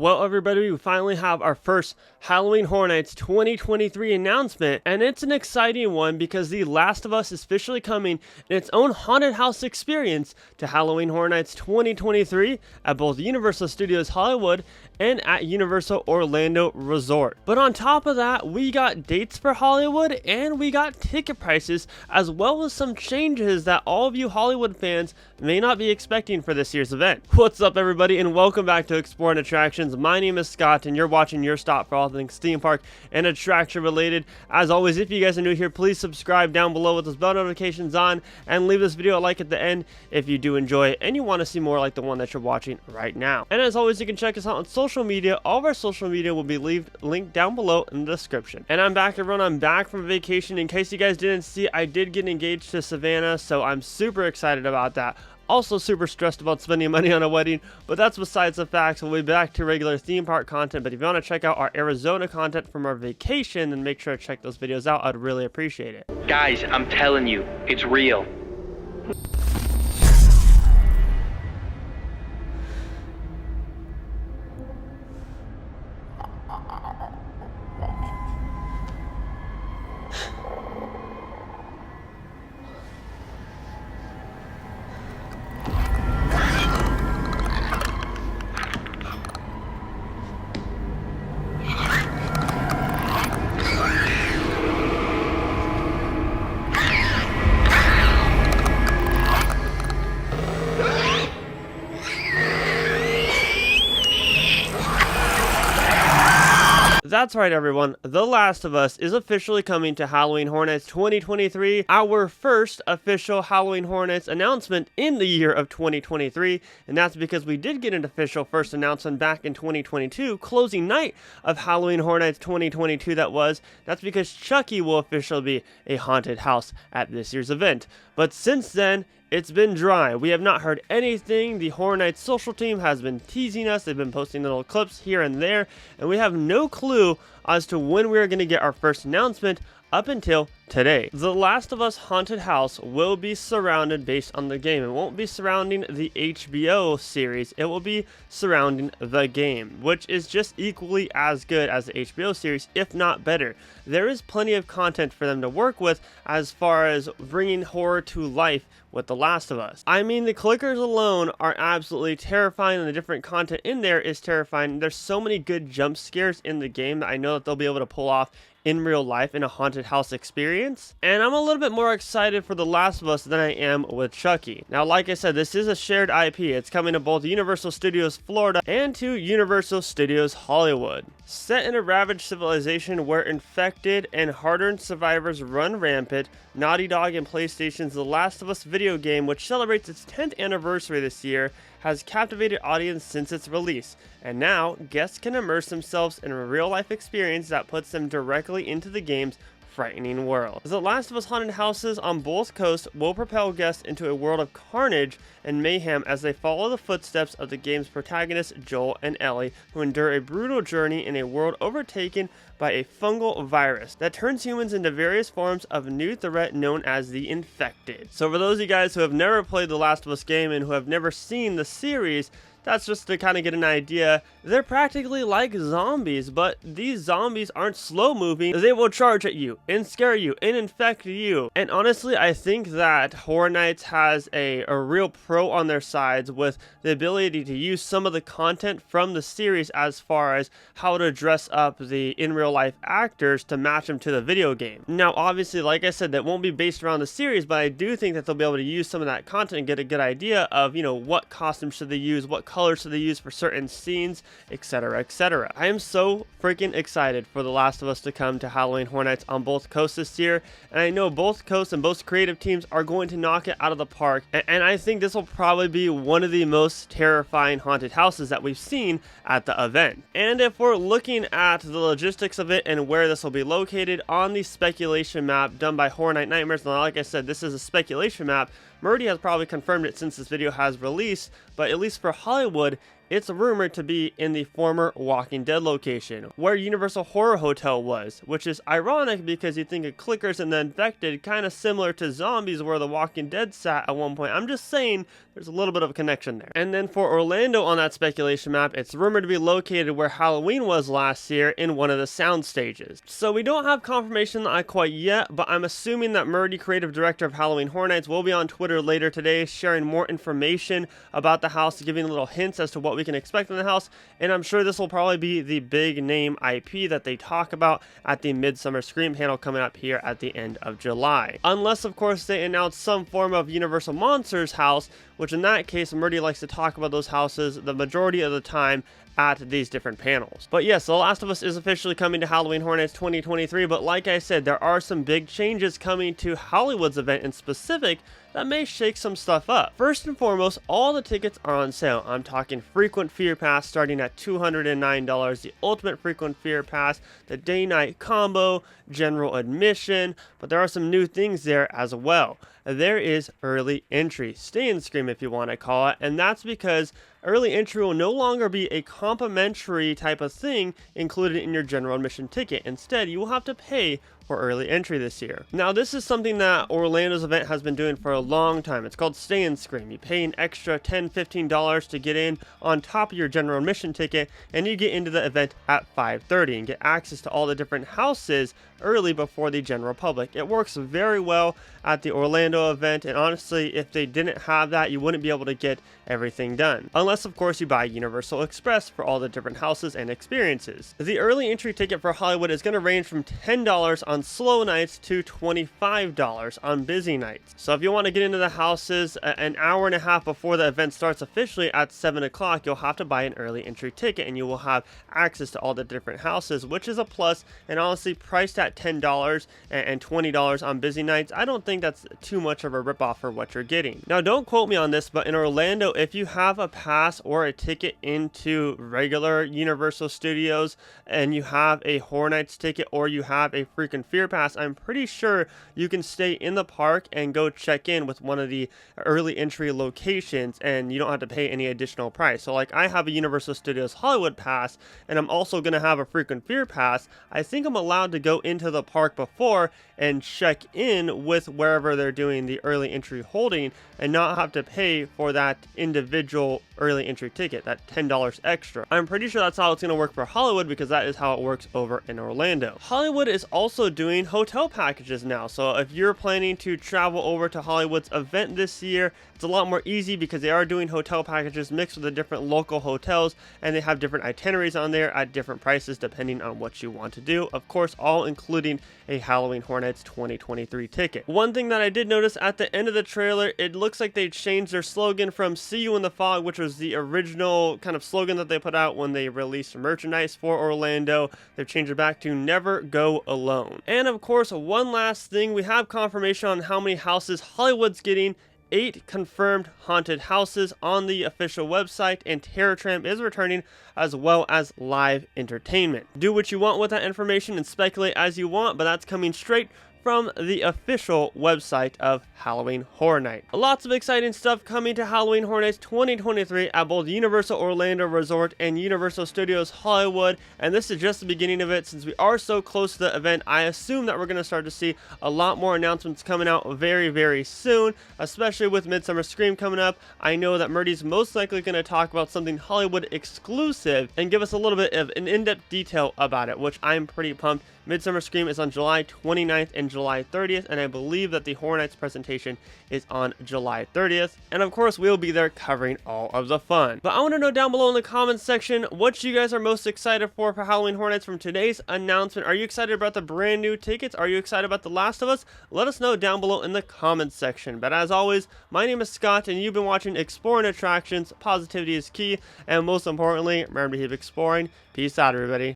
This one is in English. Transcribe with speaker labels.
Speaker 1: Well, everybody, we finally have our first Halloween Horror Nights 2023 announcement, and it's an exciting one because The Last of Us is officially coming in its own haunted house experience to Halloween Horror Nights 2023 at both Universal Studios Hollywood and at Universal Orlando Resort. But on top of that, we got dates for Hollywood and we got ticket prices, as well as some changes that all of you Hollywood fans may not be expecting for this year's event. What's up, everybody, and welcome back to Exploring Attractions. My name is Scott, and you're watching your stop for all things theme park and attraction related. As always, if you guys are new here, please subscribe down below with those bell notifications on, and leave this video a like at the end if you do enjoy it and you want to see more like the one that you're watching right now. And as always, you can check us out on social media. All of our social media will be linked down below in the description. And I'm back, everyone. I'm back from vacation. In case you guys didn't see, I did get engaged to Savannah, so I'm super excited about that. Also super stressed about spending money on a wedding, but that's besides the facts. We'll be back to regular theme park content, but if you want to check out our Arizona content from our vacation, then make sure to check those videos out. I'd really appreciate it.
Speaker 2: Guys, I'm telling you, it's real.
Speaker 1: That's right, everyone. The Last of Us is officially coming to Halloween Horror Nights 2023, our first official Halloween Horror Nights announcement in the year of 2023, and that's because we did get an official first announcement back in 2022, closing night of Halloween Horror Nights 2022 that's because Chucky will officially be a haunted house at this year's event. But since then, it's been dry. We have not heard anything. The Horror Nights social team has been teasing us. They've been posting little clips here and there, and we have no clue as to when we're going to get our first announcement up until today. The Last of Us haunted house will be surrounded based on the game. It won't be surrounding the HBO series. It will be surrounding the game, which is just equally as good as the HBO series, if not better. There is plenty of content for them to work with as far as bringing horror to life with The Last of Us. I mean, the clickers alone are absolutely terrifying, and the different content in there is terrifying. There's so many good jump scares in the game that I know that they'll be able to pull off in real life in a haunted house experience, and I'm a little bit more excited for The Last of Us than I am with Chucky. Now, like I said, this is a shared IP. It's coming to both Universal Studios Florida and to Universal Studios Hollywood. Set in a ravaged civilization where infected and hard-earned survivors run rampant, Naughty Dog and PlayStation's The Last of Us video game, which celebrates its 10th anniversary this year, has captivated audience since its release, and now guests can immerse themselves in a real-life experience that puts them directly into the game's frightening world. The Last of Us haunted houses on both coasts will propel guests into a world of carnage and mayhem as they follow the footsteps of the game's protagonists Joel and Ellie, who endure a brutal journey in a world overtaken by a fungal virus that turns humans into various forms of new threat known as the infected. So for those of you guys who have never played the Last of Us game and who have never seen the series, that's just to kind of get an idea. They're practically like zombies, but these zombies aren't slow moving. They will charge at you and scare you and infect you. And honestly, I think that Horror Nights has a real pro on their sides with the ability to use some of the content from the series as far as how to dress up the in real life actors to match them to the video game. Now, obviously, like I said, that won't be based around the series, but I do think that they'll be able to use some of that content and get a good idea of, you know, what costumes should they use, what colors should they use for certain scenes, etc, etc. I am so freaking excited for The Last of Us to come to Halloween Horror Nights on both coasts this year, and I know both coasts and both creative teams are going to knock it out of the park, and I think this will probably be one of the most terrifying haunted houses that we've seen at the event. And if we're looking at the logistics of it and where this will be located on the speculation map done by Horror Night Nightmares, and like I said, this is a speculation map. Murdy has probably confirmed it since this video has released, but at least for Hollywood, it's rumored to be in the former Walking Dead location, where Universal Horror Hotel was, which is ironic because you think of clickers and the infected kind of similar to zombies where the Walking Dead sat at one point. I'm just saying there's a little bit of a connection there. And then for Orlando on that speculation map, it's rumored to be located where Halloween was last year in one of the sound stages. So we don't have confirmation quite yet, but I'm assuming that Murdy, creative director of Halloween Horror Nights, will be on Twitter later today sharing more information about the house, giving little hints as to what we can expect in the house. And I'm sure this will probably be the big name IP that they talk about at the Midsummer Scream panel coming up here at the end of July. Unless, of course, they announce some form of Universal Monsters house, which in that case, Murdy likes to talk about those houses the majority of the time at these different panels. But yes, The Last of Us is officially coming to Halloween Horror Nights 2023, but like I said, there are some big changes coming to Hollywood's event in specific that may shake some stuff up. First and foremost, all the tickets are on sale. I'm talking Frequent Fear Pass starting at $209, the Ultimate Frequent Fear Pass, the Day-Night Combo, General Admission, but there are some new things there as well. There is early entry, stay and scream if you want to call it, and that's because early entry will no longer be a complimentary type of thing included in your general admission ticket. Instead, you will have to pay for early entry this year. Now, this is something that Orlando's event has been doing for a long time. It's called Stay and Scream. You pay an extra $10, $15 to get in on top of your general admission ticket, and you get into the event at 5:30 and get access to all the different houses early before the general public. It works very well at the Orlando event, and honestly, if they didn't have that, you wouldn't be able to get everything done. Unless, of course, you buy Universal Express for all the different houses and experiences. The early entry ticket for Hollywood is going to range from $10 on slow nights to $25 on busy nights. So if you want to get into the houses an hour and a half before the event starts officially at 7 o'clock, you'll have to buy an early entry ticket and you will have access to all the different houses, which is a plus. And honestly, priced at $10 and $20 on busy nights, I don't think that's too much of a ripoff for what you're getting. Now, don't quote me on this, but in Orlando, if you have a pass or a ticket into regular Universal Studios and you have a Horror Nights ticket or you have a freaking Fear Pass, I'm pretty sure you can stay in the park and go check in with one of the early entry locations and you don't have to pay any additional price. So like I have a Universal Studios Hollywood pass and I'm also going to have a freaking Fear Pass. I think I'm allowed to go into the park before and check in with wherever they're doing the early entry holding and not have to pay for that individual early entry ticket, that $10 extra. I'm pretty sure that's how it's going to work for Hollywood because that is how it works over in Orlando. Hollywood is also doing hotel packages now. So if you're planning to travel over to Hollywood's event this year, it's a lot more easy because they are doing hotel packages mixed with the different local hotels and they have different itineraries on there at different prices depending on what you want to do. Of course, all including a Halloween Horror Nights 2023 ticket. One thing that I did notice at the end of the trailer, it looks like they changed their slogan from "See You in the Fog," which was the original kind of slogan that they put out when they released merchandise for Orlando. They've changed it back to "Never Go Alone." And of course, one last thing, we have confirmation on how many houses Hollywood's getting. 8 confirmed haunted houses on the official website, and Terror Tramp is returning, as well as live entertainment. Do what you want with that information and speculate as you want, but that's coming straight from the official website of Halloween Horror Night. Lots of exciting stuff coming to Halloween Horror Nights 2023 at both Universal Orlando Resort and Universal Studios Hollywood, and this is just the beginning of it. Since we are so close to the event, I assume that we're going to start to see a lot more announcements coming out very, very soon, especially with Midsummer Scream coming up. I know that Murdy's most likely going to talk about something Hollywood exclusive and give us a little bit of an in-depth detail about it, which I'm pretty pumped. Midsummer Scream is on July 29th and July 30th, and I believe that the Horror Nights presentation is on July 30th. And of course, we'll be there covering all of the fun. But I want to know down below in the comments section what you guys are most excited for Halloween Horror Nights from today's announcement. Are you excited about the brand new tickets? Are you excited about The Last of Us? Let us know down below in the comments section. But as always, my name is Scott, and you've been watching Exploring Attractions. Positivity is key, and most importantly, remember to keep exploring. Peace out, everybody.